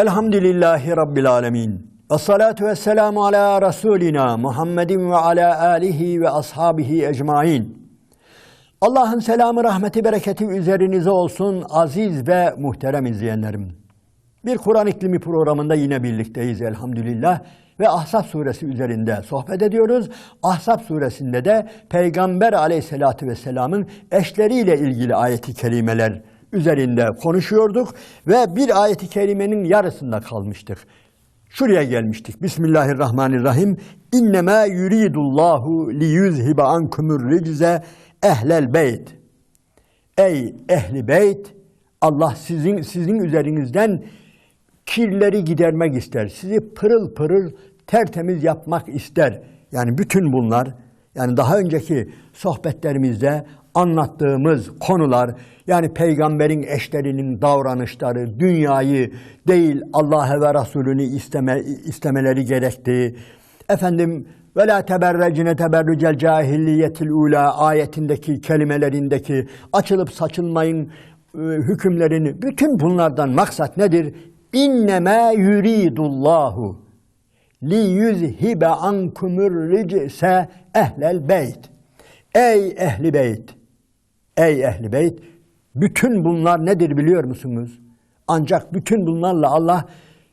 Elhamdülillahi Rabbil alemin. Esselatu vesselamu ala Resulina Muhammedin ve ala alihi ve ashabihi ecmain. Allah'ın selamı, rahmeti, bereketi üzerinize olsun aziz ve muhterem izleyenlerim. Bir Kur'an İklimi programında yine birlikteyiz elhamdülillah ve Ahzab suresi üzerinde sohbet ediyoruz. Ahzab suresinde de Peygamber aleyhissalatü vesselamın eşleriyle ilgili ayeti kerimeler üzerinde konuşuyorduk ve bir ayeti kerimenin yarısında kalmıştık. Şuraya gelmiştik. Bismillahirrahmanirrahim. İnnemâ yuridullahu liyuzhibe ankumur ricze ehlel beyt. Ey ehli beyt, Allah sizin üzerinizden kirleri gidermek ister. Sizi pırıl pırıl tertemiz yapmak ister. Yani bütün bunlar, yani daha önceki sohbetlerimizde anlattığımız konular, yani peygamberin eşlerinin davranışları, dünyayı değil Allah'ı ve Resulünü istemeleri gerektiği, ve la teberrecine teberrücel cahiliyetil ula ayetindeki kelimelerindeki açılıp saçılmayın hükümlerini, bütün bunlardan maksat nedir? İnnemâ yuridullahu li yüzhibe ankumur ricse ehlel beyt. Ey ehli beyt, ey ehli beyt, bütün bunlar nedir biliyor musunuz? Ancak bütün bunlarla Allah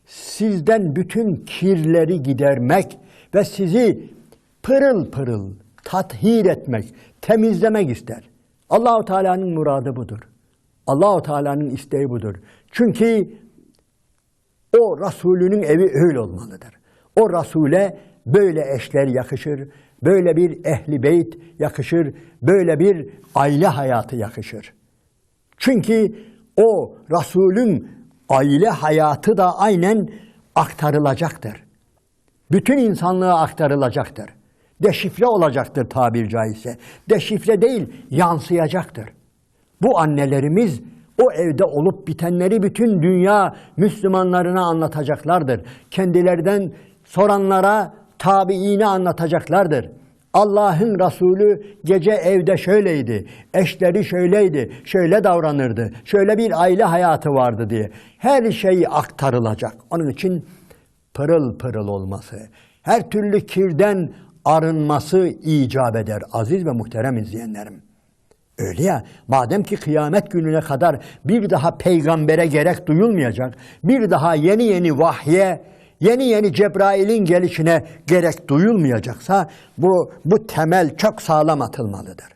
sizden bütün kirleri gidermek ve sizi pırıl pırıl tathir etmek, temizlemek ister. Allah-u Teala'nın muradı budur. Allah-u Teala'nın isteği budur. Çünkü o Resulünün evi öyle olmalıdır. O Resul'e böyle eşler yakışır, böyle bir ehli beyt yakışır, böyle bir aile hayatı yakışır. Çünkü o Resulün aile hayatı da aynen aktarılacaktır. Bütün insanlığa aktarılacaktır. Deşifre olacaktır tabir caizse. Deşifre değil, yansıyacaktır. Bu annelerimiz o evde olup bitenleri bütün dünya Müslümanlarına anlatacaklardır. Kendilerinden soranlara tabiini anlatacaklardır. Allah'ın Resulü gece evde şöyleydi, eşleri şöyleydi, şöyle davranırdı, şöyle bir aile hayatı vardı diye. Her şey aktarılacak. Onun için pırıl pırıl olması, her türlü kirden arınması icap eder aziz ve muhterem izleyenlerim. Öyle ya, madem ki kıyamet gününe kadar bir daha peygambere gerek duyulmayacak, bir daha yeni vahye, yeni Cebrail'in gelişine gerek duyulmayacaksa bu temel çok sağlam atılmalıdır.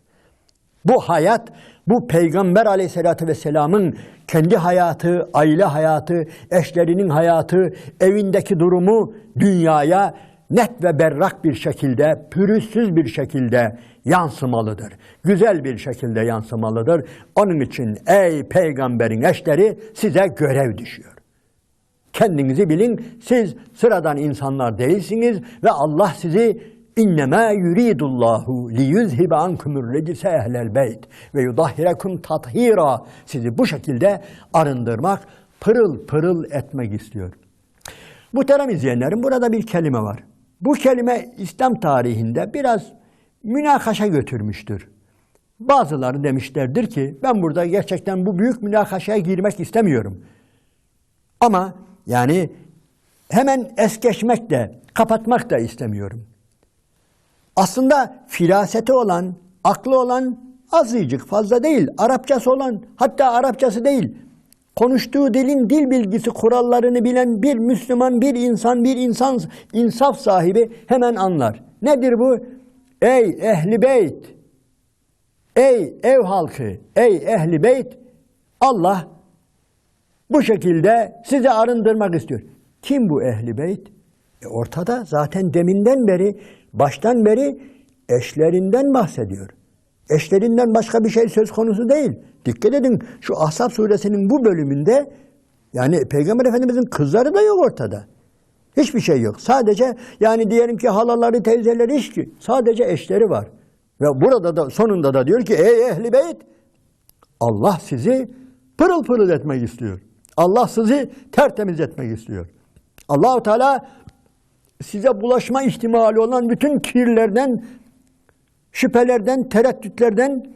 Bu hayat, bu Peygamber aleyhissalatü vesselamın kendi hayatı, aile hayatı, eşlerinin hayatı, evindeki durumu dünyaya net ve berrak bir şekilde, pürüzsüz bir şekilde yansımalıdır. Güzel bir şekilde yansımalıdır. Onun için ey peygamberin eşleri size görev düşüyor. Kendinizi bilin, siz sıradan insanlar değilsiniz ve Allah sizi innemâ yuridullahu liyuzhibe ankumur ricse ehlel beyt ve yudahhirekum tathira, sizi bu şekilde arındırmak, pırıl pırıl etmek istiyor. Muhterem izleyenlerim, burada bir kelime var. Bu kelime İslam tarihinde biraz münakaşa götürmüştür. Bazıları demişlerdir ki ben burada gerçekten bu büyük münakaşaya girmek istemiyorum. Ama yani hemen es geçmek de, kapatmak da istemiyorum. Aslında firaseti olan, aklı olan azıcık, fazla değil. Arapçası olan, hatta Arapçası değil, konuştuğu dilin dil bilgisi kurallarını bilen bir Müslüman, bir insan, insaf sahibi hemen anlar. Nedir bu? Ey ehli beyt, ey ev halkı, ey ehli beyt, Allah bu şekilde sizi arındırmak istiyor. Kim bu ehli beyt? Ortada zaten deminden beri, baştan beri eşlerinden bahsediyor. Eşlerinden başka bir şey söz konusu değil. Dikkat edin, şu Ahzab suresinin bu bölümünde yani Peygamber Efendimizin kızları da yok ortada. Hiçbir şey yok. Sadece yani diyelim ki halaları, teyzeleri hiç ki. Sadece eşleri var. Ve burada da sonunda da diyor ki ey ehli beyt, Allah sizi pırıl pırıl etmek istiyor. Allah sizi tertemiz etmek istiyor. Allah-u Teala size bulaşma ihtimali olan bütün kirlerden, şüphelerden, tereddütlerden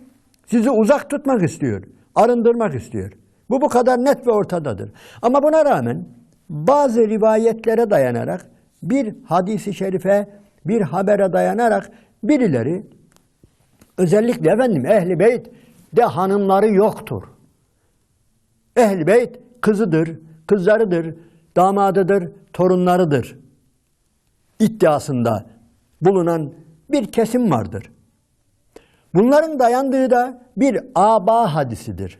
sizi uzak tutmak istiyor. Arındırmak istiyor. Bu kadar net ve ortadadır. Ama buna rağmen bazı rivayetlere dayanarak, bir hadisi şerife, bir habere dayanarak birileri, özellikle efendim Ehl-i Beyt de hanımları yoktur. Ehl-i Beyt kızıdır, kızlarıdır, damadıdır, torunlarıdır iddiasında bulunan bir kesim vardır. Bunların dayandığı da bir aba hadisidir.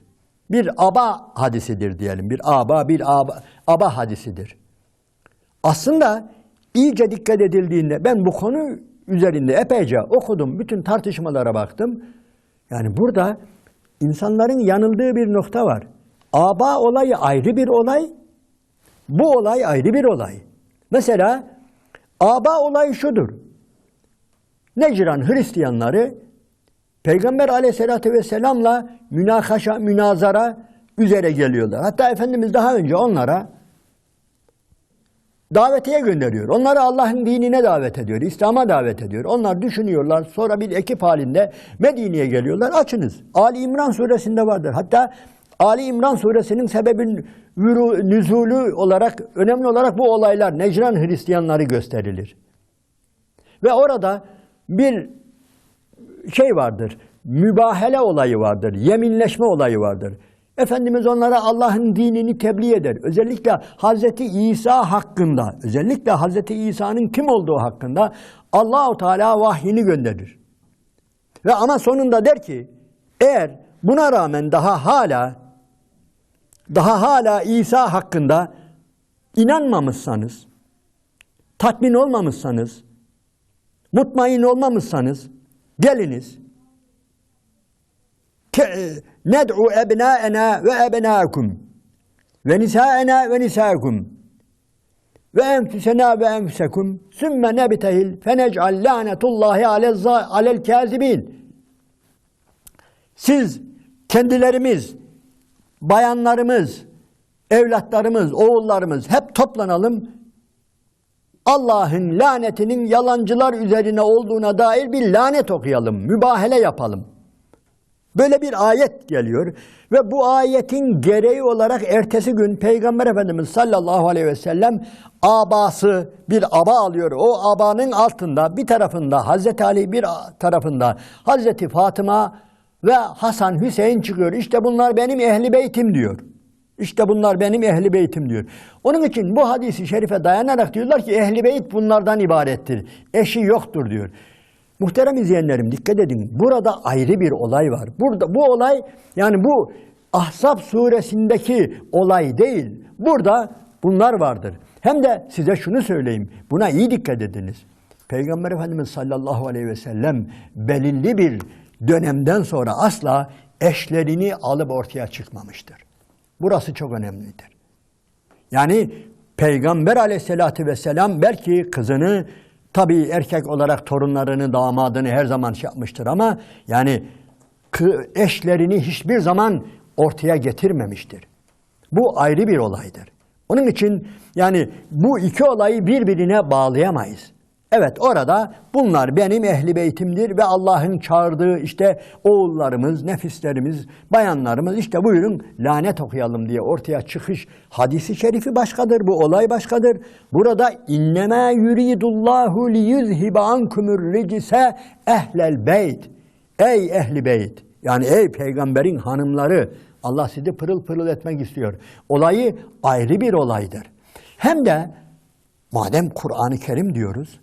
Bir aba hadisidir diyelim. Bir aba hadisidir. Aslında iyice dikkat edildiğinde, ben bu konu üzerinde epeyce okudum, bütün tartışmalara baktım. Yani burada insanların yanıldığı bir nokta var. Aba olayı ayrı bir olay, bu olay ayrı bir olay. Mesela aba olayı şudur. Necran Hristiyanları Peygamber Aleyhisselatü Vesselam'la münazara üzere geliyorlar. Hatta Efendimiz daha önce onlara davetiye gönderiyor. Onları Allah'ın dinine davet ediyor, İslam'a davet ediyor. Onlar düşünüyorlar, sonra bir ekip halinde Medine'ye geliyorlar. Açınız. Ali İmran suresinde vardır. Hatta Ali İmran suresinin sebebin nüzulü olarak, önemli olarak bu olaylar, Necran Hristiyanları gösterilir. Ve orada bir şey vardır, mübahele olayı vardır, yeminleşme olayı vardır. Efendimiz onlara Allah'ın dinini tebliğ eder. Özellikle Hazreti İsa hakkında, özellikle Hazreti İsa'nın kim olduğu hakkında Allah-u Teala vahyini gönderir. Ve ama sonunda der ki, eğer buna rağmen daha hala İsa hakkında inanmamışsanız, tatmin olmamışsanız, mutmain olmamışsanız, geliniz. Ned'u ebnâena ve ebnâkum ve nisâena ve nisâkum ve enfusena ve enfusekum sümme nebtehil fenec'al lânetullâhi alel kâzibîn. Siz kendilerimiz, bayanlarımız, evlatlarımız, oğullarımız hep toplanalım. Allah'ın lanetinin yalancılar üzerine olduğuna dair bir lanet okuyalım, mübahele yapalım. Böyle bir ayet geliyor ve bu ayetin gereği olarak ertesi gün Peygamber Efendimiz sallallahu aleyhi ve sellem abası bir aba alıyor. O abanın altında bir tarafında Hazreti Ali, bir tarafında Hazreti Fatıma ve Hasan Hüseyin çıkıyor. İşte bunlar benim ehli beytim diyor. İşte bunlar benim ehli beytim diyor. Onun için bu hadisi şerife dayanarak diyorlar ki ehli beyt bunlardan ibarettir. Eşi yoktur diyor. Muhterem izleyenlerim dikkat edin. Burada ayrı bir olay var. Burada bu olay, yani bu Ahzab suresindeki olay değil. Burada bunlar vardır. Hem de size şunu söyleyeyim. Buna iyi dikkat ediniz. Peygamber Efendimiz sallallahu aleyhi ve sellem belirli bir dönemden sonra asla eşlerini alıp ortaya çıkmamıştır. Burası çok önemlidir. Yani Peygamber aleyhissalatü vesselam belki kızını, tabii erkek olarak torunlarını, damadını her zaman şey yapmıştır ama yani eşlerini hiçbir zaman ortaya getirmemiştir. Bu ayrı bir olaydır. Onun için yani bu iki olayı birbirine bağlayamayız. Evet, orada bunlar benim ehli beytimdir ve Allah'ın çağırdığı işte oğullarımız, nefislerimiz, bayanlarımız, işte buyurun lanet okuyalım diye ortaya çıkış hadisi şerifi başkadır, bu olay başkadır. Burada innemâ yuridullahu liyuzhibe ankumur ricise ehlel beyt. Ey ehli beyt, yani ey peygamberin hanımları, Allah sizi pırıl pırıl etmek istiyor. Olayı ayrı bir olaydır. Hem de madem Kur'an-ı Kerim diyoruz,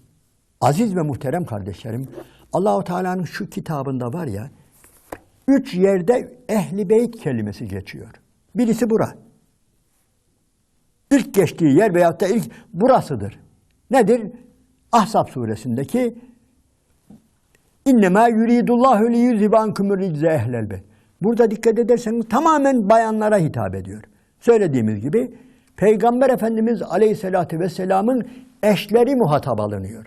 aziz ve muhterem kardeşlerim, Allah-u Teala'nın şu kitabında var ya, 3 yerde ehli beyt kelimesi geçiyor. Birisi bura. İlk geçtiği yer veyahut da ilk burasıdır. Nedir? Ahzab suresindeki İnnemâ yuridullahu liyuzhibe ankumur ricze ehlel beyt. Burada dikkat ederseniz tamamen bayanlara hitap ediyor. Söylediğimiz gibi Peygamber Efendimiz Aleyhisselatü Vesselam'ın eşleri muhatap alınıyor.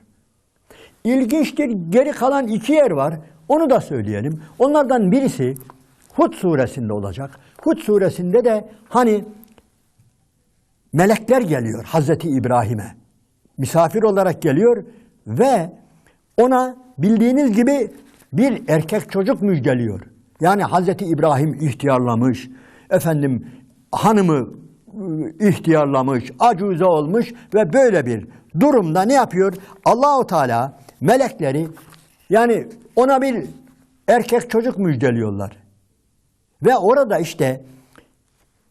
İlginçtir, geri kalan 2 yer var. Onu da söyleyelim. Onlardan birisi Hud suresinde olacak. Hud suresinde de hani melekler geliyor Hazreti İbrahim'e. Misafir olarak geliyor ve ona bildiğiniz gibi bir erkek çocuk müjdeliyor. Yani Hazreti İbrahim ihtiyarlamış, efendim hanımı ihtiyarlamış, acuze olmuş ve böyle bir durumda ne yapıyor? Allahu Teala melekleri yani ona bir erkek çocuk müjdeliyorlar. Ve orada işte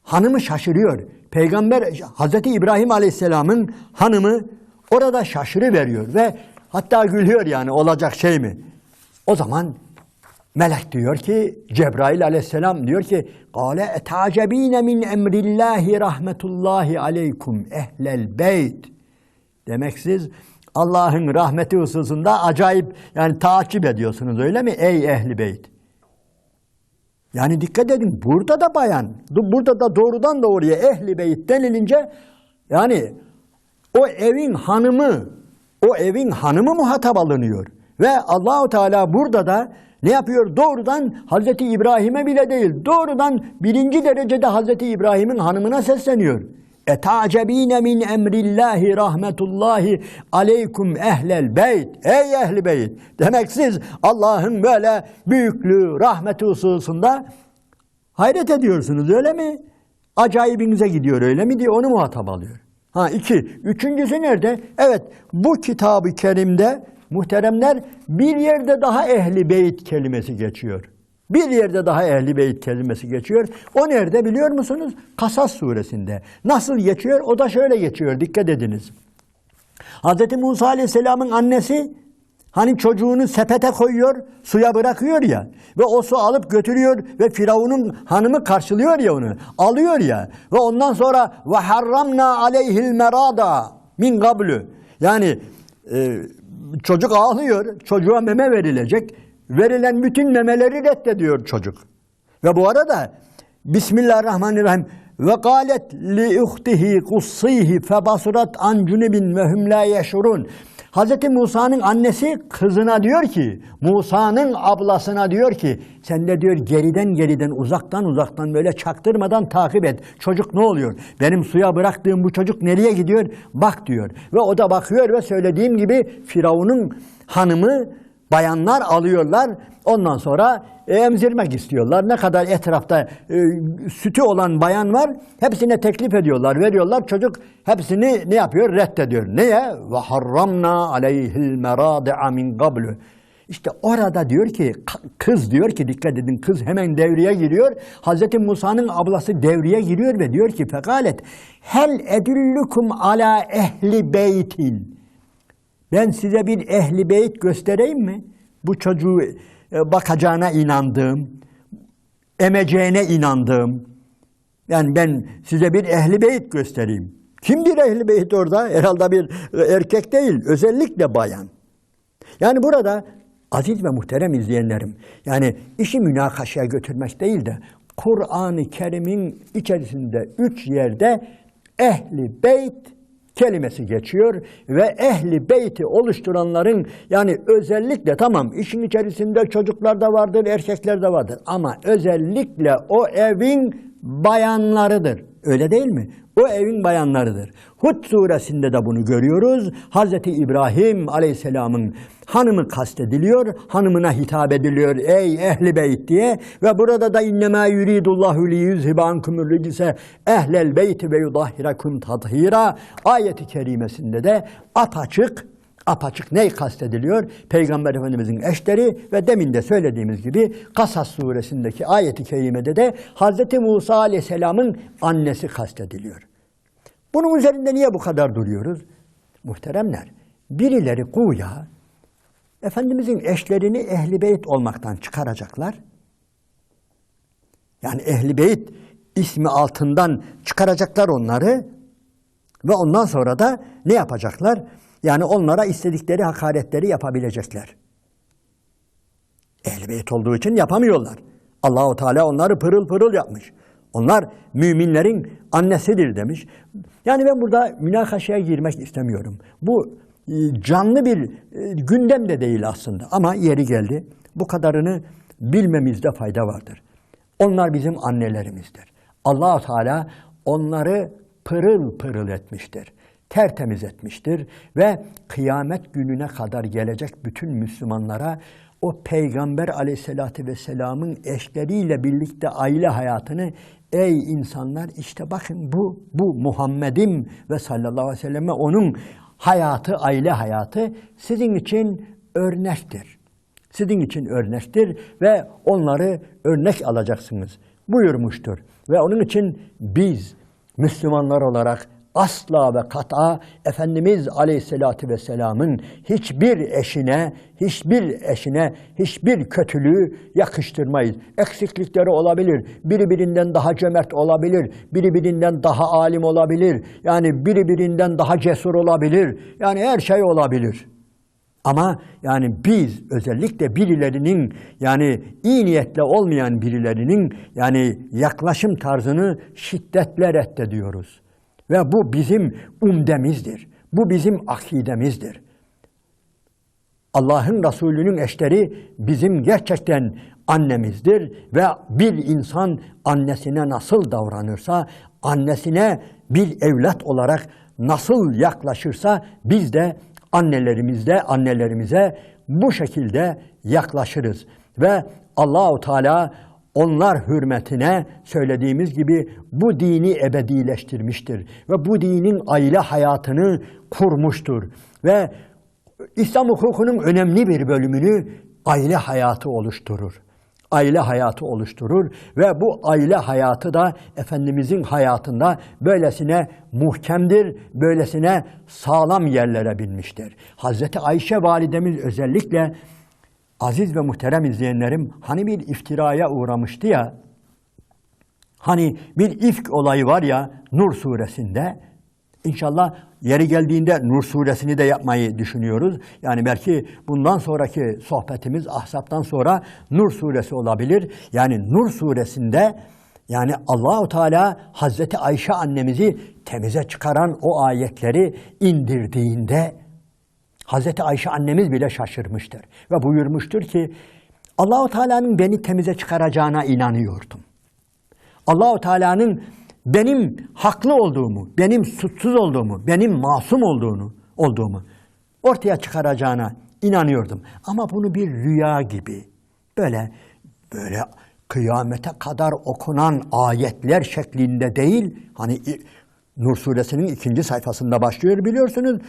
hanımı şaşırıyor. Peygamber Hazreti İbrahim Aleyhisselam'ın hanımı orada şaşırıveriyor ve hatta gülüyor yani olacak şey mi? O zaman melek diyor ki, Cebrail Aleyhisselam diyor ki قَالَ اَتَعْجَب۪ينَ مِنْ اَمْرِ اللّٰهِ rahmetullahi aleykum ehlel beyt. Demek siz Allah'ın rahmeti hususunda acayip yani takip ediyorsunuz öyle mi ey ehli beyt? Yani dikkat edin burada da bayan, burada da doğrudan doğruya ehli beyt denilince yani o evin hanımı muhatap alınıyor. Ve Allahu Teala burada da ne yapıyor? Doğrudan Hazreti İbrahim'e bile değil, doğrudan birinci derecede Hazreti İbrahim'in hanımına sesleniyor. اَتَعْجَب۪ينَ مِنْ اَمْرِ اللّٰهِ rahmetullahi aleykum ehlel beyt. Ey ehli beyt! Demek siz Allah'ın böyle büyüklüğü, rahmeti hususunda hayret ediyorsunuz öyle mi? Acayibinize gidiyor öyle mi diye onu muhatap alıyor. Üçüncüsü nerede? Evet, bu kitab-ı kerimde muhteremler bir yerde daha ehli beyt kelimesi geçiyor. Bir yerde daha ehli beyt kelimesi geçiyor. O nerede biliyor musunuz? Kasas suresinde. Nasıl geçiyor? O da şöyle geçiyor. Dikkat ediniz. Hz. Musa Aleyhisselam'ın annesi hani çocuğunu sepete koyuyor, suya bırakıyor ya ve o su alıp götürüyor ve Firavun'un hanımı karşılıyor ya onu, alıyor ya ve ondan sonra ve harramna aleyhil merada min qablu. Yani çocuk ağlıyor, çocuğa meme verilecek. Verilen bütün memeleri reddediyor çocuk. Ve bu arada Bismillahirrahmanirrahim ve galet li uhtihi kussihi febasurat an cunubin ve hum la yeşurun. Hazreti Musa'nın annesi kızına diyor ki, Musa'nın ablasına diyor ki, sen de diyor geriden uzaktan böyle çaktırmadan takip et. Çocuk ne oluyor? Benim suya bıraktığım bu çocuk nereye gidiyor? Bak diyor. Ve o da bakıyor ve söylediğim gibi Firavun'un hanımı bayanlar alıyorlar. Ondan sonra emzirmek istiyorlar. Ne kadar etrafta sütü olan bayan var, hepsine teklif ediyorlar, veriyorlar. Çocuk hepsini ne yapıyor? Reddediyor. Neye? Ve harramna aleyhil meradi'a min qablu. İşte orada diyor ki, kız diyor ki, dikkat edin, kız hemen devreye giriyor. Hazreti Musa'nın ablası devreye giriyor ve diyor ki, fekalet hel edullukum ala ehli beytin. Ben size bir ehli beyt göstereyim mi? Bu çocuğu bakacağına inandığım, emeceğine inandığım. Yani ben size bir ehli beyt göstereyim. Kimdir ehli beyt orada? Herhalde bir erkek değil, özellikle bayan. Yani burada aziz ve muhterem izleyenlerim, yani işi münakaşaya götürmek değil de Kur'an-ı Kerim'in içerisinde 3 yerde ehli beyt kelimesi geçiyor ve ehli beyti oluşturanların yani özellikle tamam işin içerisinde çocuklar da vardır, erkekler de vardır ama özellikle o evin bayanlarıdır. Öyle değil mi? O evin bayanlarıdır. Hud suresinde de bunu görüyoruz. Hazreti İbrahim Aleyhisselam'ın hanımı kastediliyor, hanımına hitap ediliyor ey ehli beyt diye ve burada da innemâ yuridullahu liyuzhibe ankumur rijse ehlel beyti ve yudahhirakum tathira ayeti kerimesinde de apaçık ne kastediliyor? Peygamber Efendimizin eşleri ve demin de söylediğimiz gibi Kasas suresindeki ayeti kerimede de Hazreti Musa Aleyhisselam'ın annesi kastediliyor. Bunun üzerinde niye bu kadar duruyoruz? Muhteremler, birileri güya Efendimizin eşlerini ehli beyt olmaktan çıkaracaklar. Yani ehli beyt ismi altından çıkaracaklar onları ve ondan sonra da ne yapacaklar? Yani onlara istedikleri hakaretleri yapabilecekler. Ehl-i Beyt olduğu için yapamıyorlar. Allahu Teala onları pırıl pırıl yapmış. Onlar müminlerin annesidir demiş. Yani ben burada münakaşaya girmek istemiyorum. Bu canlı bir gündem de değil aslında ama yeri geldi. Bu kadarını bilmemizde fayda vardır. Onlar bizim annelerimizdir. Allahu Teala onları pırıl pırıl etmiştir. Tertemiz etmiştir ve kıyamet gününe kadar gelecek bütün Müslümanlara o Peygamber aleyhissalatü vesselamın eşleriyle birlikte aile hayatını, ey insanlar işte bakın bu Muhammed'im ve sallallahu aleyhi ve sellem onun hayatı, aile hayatı sizin için örnektir. Sizin için örnektir ve onları örnek alacaksınız buyurmuştur. Ve onun için biz Müslümanlar olarak asla ve kat'a Efendimiz Aleyhisselatü Vesselam'ın hiçbir eşine hiçbir kötülüğü yakıştırmayız. Eksiklikleri olabilir. Biri birinden daha cömert olabilir. Biri birinden daha alim olabilir. Yani biri birinden daha cesur olabilir. Yani her şey olabilir. Ama yani biz özellikle birilerinin, yani iyi niyetle olmayan birilerinin yani yaklaşım tarzını şiddetle reddediyoruz. Ve bu bizim umdemizdir. Bu bizim akidemizdir. Allah'ın Resulü'nün eşleri bizim gerçekten annemizdir ve bir insan annesine nasıl davranırsa, annesine bir evlat olarak nasıl yaklaşırsa biz de annelerimize bu şekilde yaklaşırız. Ve Allahu Teala onlar hürmetine söylediğimiz gibi bu dini ebedileştirmiştir ve bu dinin aile hayatını kurmuştur. Ve İslam hukukunun önemli bir bölümünü aile hayatı oluşturur. Aile hayatı oluşturur ve bu aile hayatı da Efendimizin hayatında böylesine muhkemdir, böylesine sağlam yerlere binmiştir. Hazreti Ayşe validemiz özellikle, aziz ve muhterem izleyenlerim, hani bir iftiraya uğramıştı ya, hani bir ifk olayı var ya Nur suresinde, İnşallah yeri geldiğinde Nur suresini de yapmayı düşünüyoruz. Yani belki bundan sonraki sohbetimiz Ahzab'tan sonra Nur suresi olabilir. Yani Nur suresinde yani Allahu Teala Hazreti Ayşe annemizi temize çıkaran o ayetleri indirdiğinde Hazreti Ayşe annemiz bile şaşırmıştır. Ve buyurmuştur ki Allahu Teala'nın beni temize çıkaracağına inanıyordum. Allahu Teala'nın benim haklı olduğumu, benim suçsuz olduğumu, benim masum olduğumu ortaya çıkaracağına inanıyordum. Ama bunu bir rüya gibi, böyle kıyamete kadar okunan ayetler şeklinde değil, hani Nur suresinin 2. sayfasında başlıyor biliyorsunuz,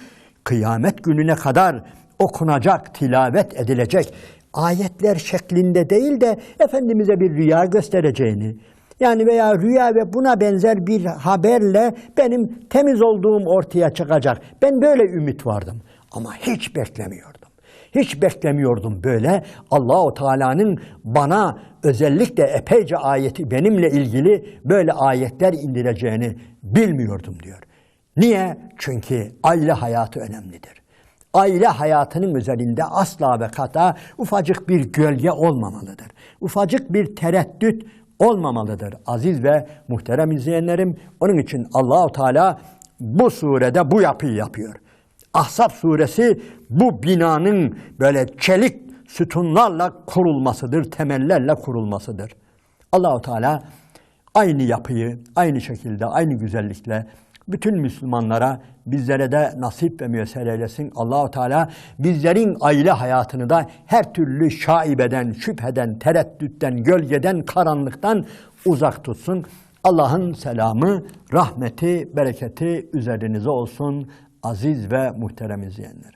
kıyamet gününe kadar okunacak, tilavet edilecek ayetler şeklinde değil de Efendimiz'e bir rüya göstereceğini, yani veya rüya ve buna benzer bir haberle benim temiz olduğum ortaya çıkacak. Ben böyle ümit vardım ama hiç beklemiyordum. Hiç beklemiyordum böyle Allahu Teala'nın bana özellikle epeyce ayeti benimle ilgili böyle ayetler indireceğini bilmiyordum diyor. Niye? Çünkü aile hayatı önemlidir. Aile hayatının üzerinde asla ve kata ufacık bir gölge olmamalıdır. Ufacık bir tereddüt olmamalıdır aziz ve muhterem izleyenlerim. Onun için Allahu Teala bu surede bu yapıyı yapıyor. Ahzab suresi bu binanın böyle çelik sütunlarla kurulmasıdır, temellerle kurulmasıdır. Allahu Teala aynı yapıyı, aynı şekilde, aynı güzellikle bütün Müslümanlara, bizlere de nasip ve müyesser eylesin. Allahu Teala bizlerin aile hayatını da her türlü şaibeden, şüpheden, tereddütten, gölgeden, karanlıktan uzak tutsun. Allah'ın selamı, rahmeti, bereketi üzerinize olsun aziz ve muhterem izleyenler.